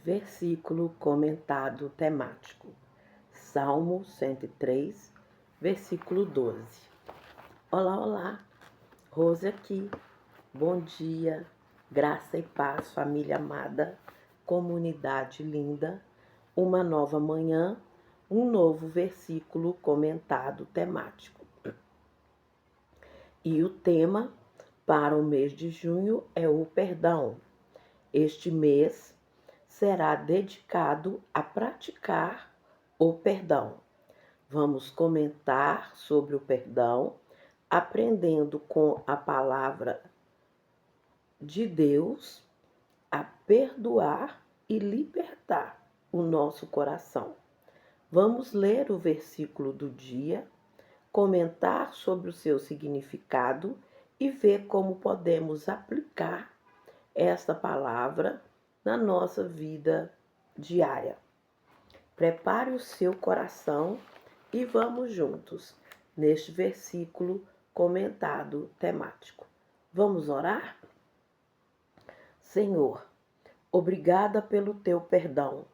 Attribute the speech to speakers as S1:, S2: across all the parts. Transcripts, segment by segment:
S1: Versículo comentado temático. Salmo 103, versículo 12. Olá, olá, Rose aqui. Bom dia, graça e paz, família amada, comunidade linda. Uma nova manhã, um novo versículo comentado temático. E o tema para o mês de junho é o perdão. Este mês será dedicado a praticar o perdão. Vamos comentar sobre o perdão, aprendendo com a palavra de Deus a perdoar e libertar o nosso coração. Vamos ler o versículo do dia, comentar sobre o seu significado e ver como podemos aplicar esta palavra na nossa vida diária. Prepare o seu coração e vamos juntos neste versículo comentado temático. Vamos orar? Senhor, obrigada pelo teu perdão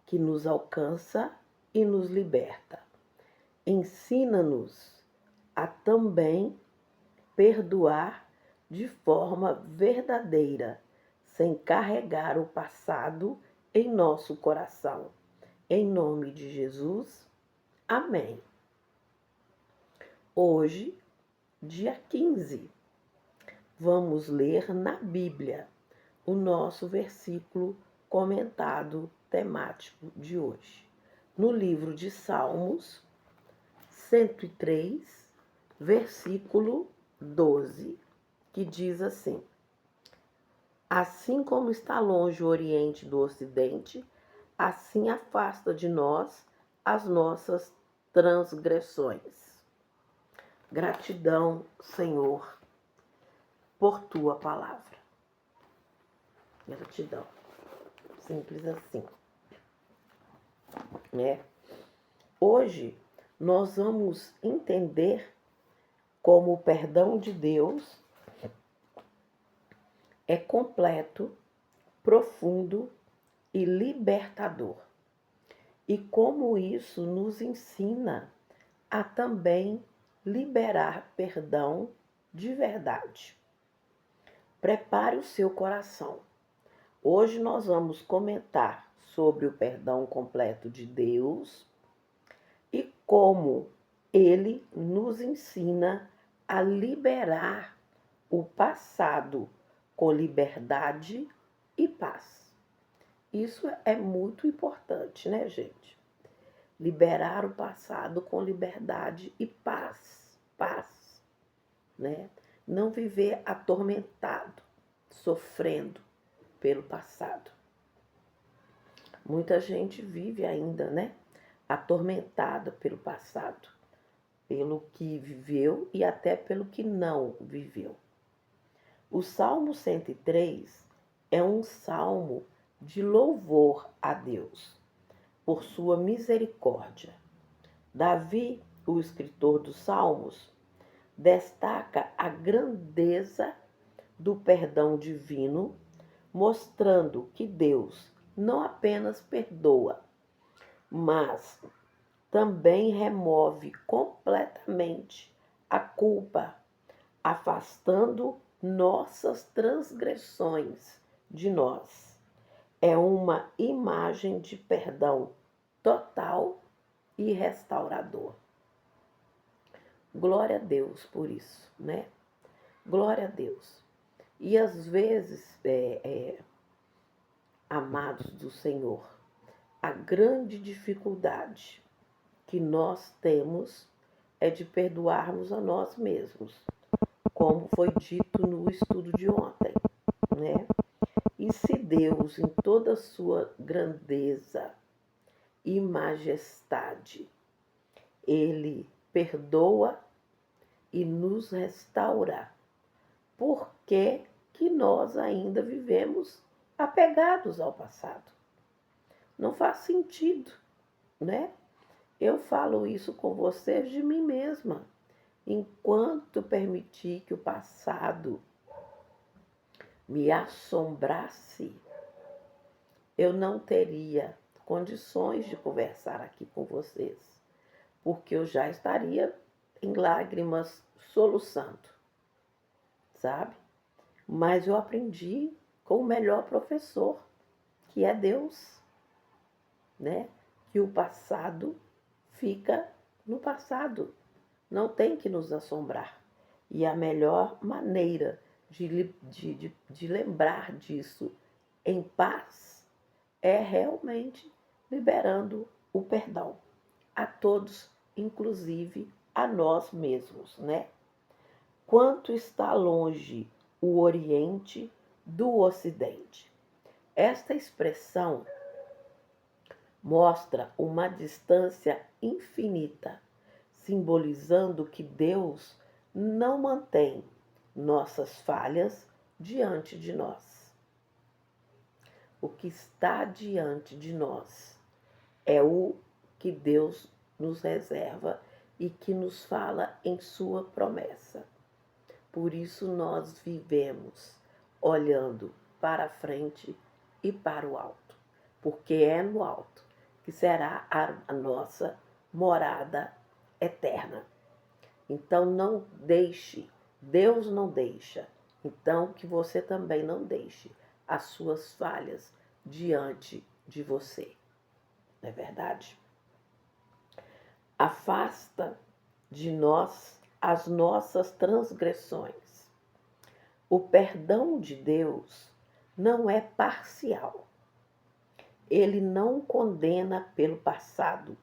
S1: que nos alcança e nos liberta. Ensina-nos a também perdoar de forma verdadeira, sem carregar o passado em nosso coração. Em nome de Jesus, amém. Hoje, dia 15, vamos ler na Bíblia o nosso versículo comentado temático de hoje. No livro de Salmos 103, versículo 12, que diz assim: Assim como está longe o Oriente do Ocidente, assim afasta de nós as nossas transgressões. Gratidão, Senhor, por tua palavra. Gratidão. Simples assim. Hoje nós vamos entender como o perdão de Deus é completo, profundo e libertador. E como isso nos ensina a também liberar perdão de verdade. Prepare o seu coração. Hoje nós vamos comentar sobre o perdão completo de Deus e como ele nos ensina a liberar o passado com liberdade e paz. Isso é muito importante, né, gente? Liberar o passado com liberdade e paz. Paz, né? Não viver atormentado, sofrendo pelo passado. Muita gente vive ainda, né? Atormentada pelo passado, pelo que viveu e até pelo que não viveu. O Salmo 103 é um salmo de louvor a Deus por sua misericórdia. Davi, o escritor dos Salmos, destaca a grandeza do perdão divino, mostrando que Deus não apenas perdoa, mas também remove completamente a culpa, afastando nossas transgressões de nós. É uma imagem de perdão total e restaurador. Glória a Deus por isso, né? Glória a Deus. E às vezes, amados do Senhor, a grande dificuldade que nós temos é de perdoarmos a nós mesmos, como foi dito no estudo de ontem, né? E se Deus, em toda a sua grandeza e majestade, Ele perdoa e nos restaura, por que que nós ainda vivemos apegados ao passado? Não faz sentido, né? Eu falo isso com vocês de mim mesma. Enquanto permitir que o passado me assombrasse, eu não teria condições de conversar aqui com vocês, porque eu já estaria em lágrimas soluçando, sabe? Mas eu aprendi com o melhor professor, que é Deus, né? Que o passado fica no passado, não tem que nos assombrar. E a melhor maneira de lembrar disso em paz é realmente liberando o perdão a todos, inclusive a nós mesmos, né? Quanto está longe o Oriente do Ocidente? Esta expressão mostra uma distância infinita, simbolizando que Deus não mantém nossas falhas diante de nós. O que está diante de nós é o que Deus nos reserva e que nos fala em sua promessa. Por isso nós vivemos olhando para a frente e para o alto, porque é no alto que será a nossa morada eterna. Então não deixe, Deus não deixa, então que você também não deixe as suas falhas diante de você. Não é verdade? Afasta de nós as nossas transgressões. O perdão de Deus não é parcial. Ele não condena pelo passado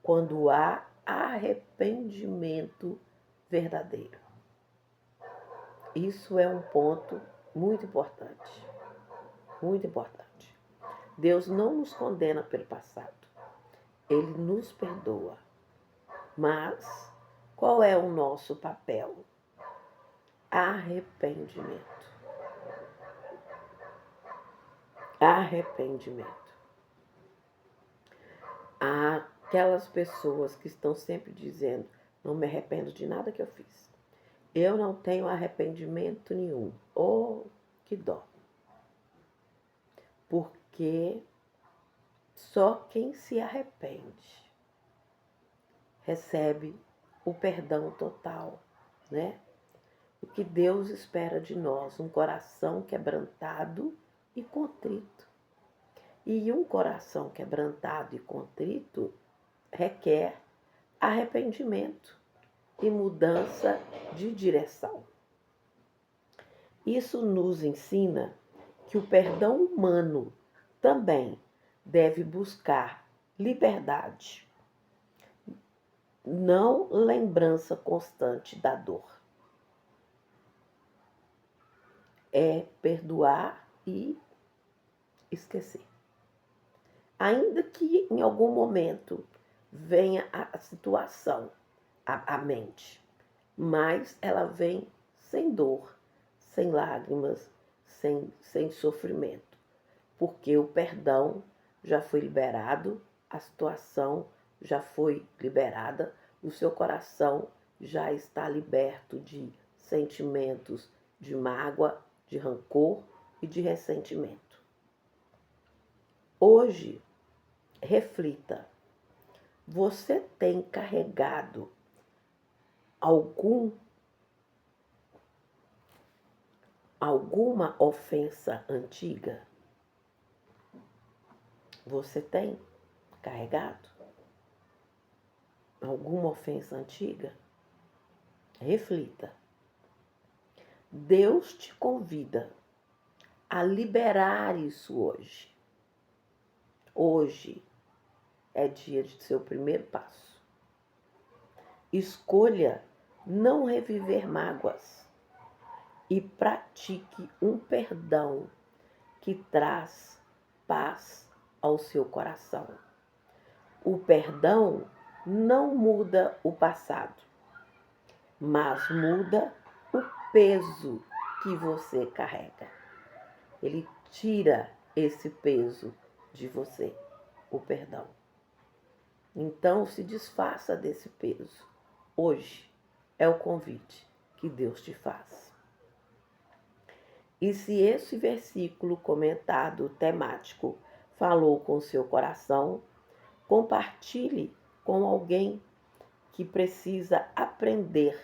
S1: quando há arrependimento verdadeiro. Isso é um ponto muito importante. Muito importante. Deus não nos condena pelo passado. Ele nos perdoa. Mas qual é o nosso papel? Arrependimento. Arrependimento. Há aquelas pessoas que estão sempre dizendo: não me arrependo de nada que eu fiz. Eu não tenho arrependimento nenhum. Oh, que dó. Porque só quem se arrepende recebe o perdão total, né? O que Deus espera de nós, um coração quebrantado e contrito. E um coração quebrantado e contrito requer arrependimento e mudança de direção. Isso nos ensina que o perdão humano também deve buscar liberdade, não lembrança constante da dor. É perdoar e esquecer. Ainda que em algum momento venha a situação à mente, mas ela vem sem dor, sem lágrimas, sem sofrimento, porque o perdão já foi liberado, a situação já foi liberada, o seu coração já está liberto de sentimentos de mágoa, de rancor e de ressentimento. Hoje, reflita, você tem carregado alguma ofensa antiga? Você tem carregado alguma ofensa antiga? Reflita. Deus te convida a liberar isso hoje. Hoje é dia de seu primeiro passo. Escolha não reviver mágoas e pratique um perdão que traz paz ao seu coração. O perdão não muda o passado, mas muda o peso que você carrega. Ele tira esse peso de você, o perdão. Então, se desfaça desse peso. Hoje é o convite que Deus te faz. E se esse versículo comentado temático falou com seu coração, compartilhe com alguém que precisa aprender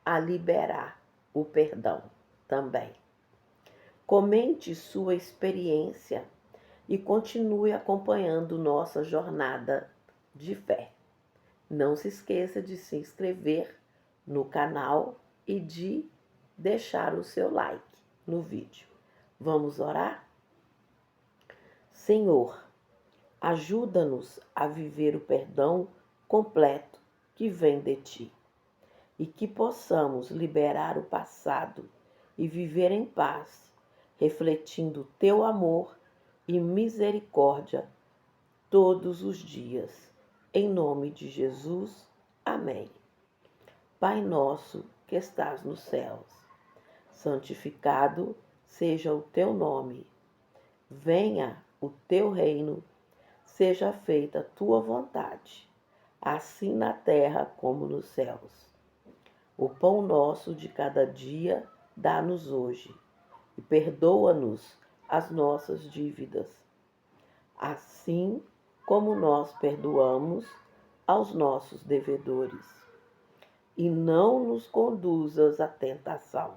S1: a liberar o perdão também. Comente sua experiência e continue acompanhando nossa jornada de fé. Não se esqueça de se inscrever no canal e de deixar o seu like no vídeo. Vamos orar? Senhor, ajuda-nos a viver o perdão completo que vem de Ti e que possamos liberar o passado e viver em paz, refletindo Teu amor e misericórdia todos os dias. Em nome de Jesus. Amém. Pai nosso que estás nos céus, santificado seja o Teu nome. Venha o Teu reino, seja feita a Tua vontade, assim na terra como nos céus. O pão nosso de cada dia dá-nos hoje, e perdoa-nos as nossas dívidas, assim como nós perdoamos aos nossos devedores. E não nos conduzas à tentação,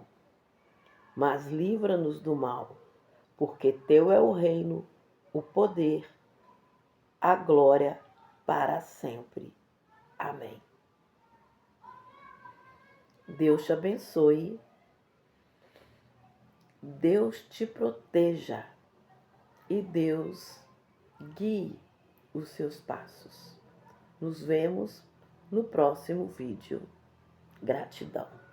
S1: mas livra-nos do mal, porque Teu é o reino, o poder, a glória para sempre. Amém. Deus te abençoe, Deus te proteja e Deus guie os seus passos. Nos vemos no próximo vídeo. Gratidão.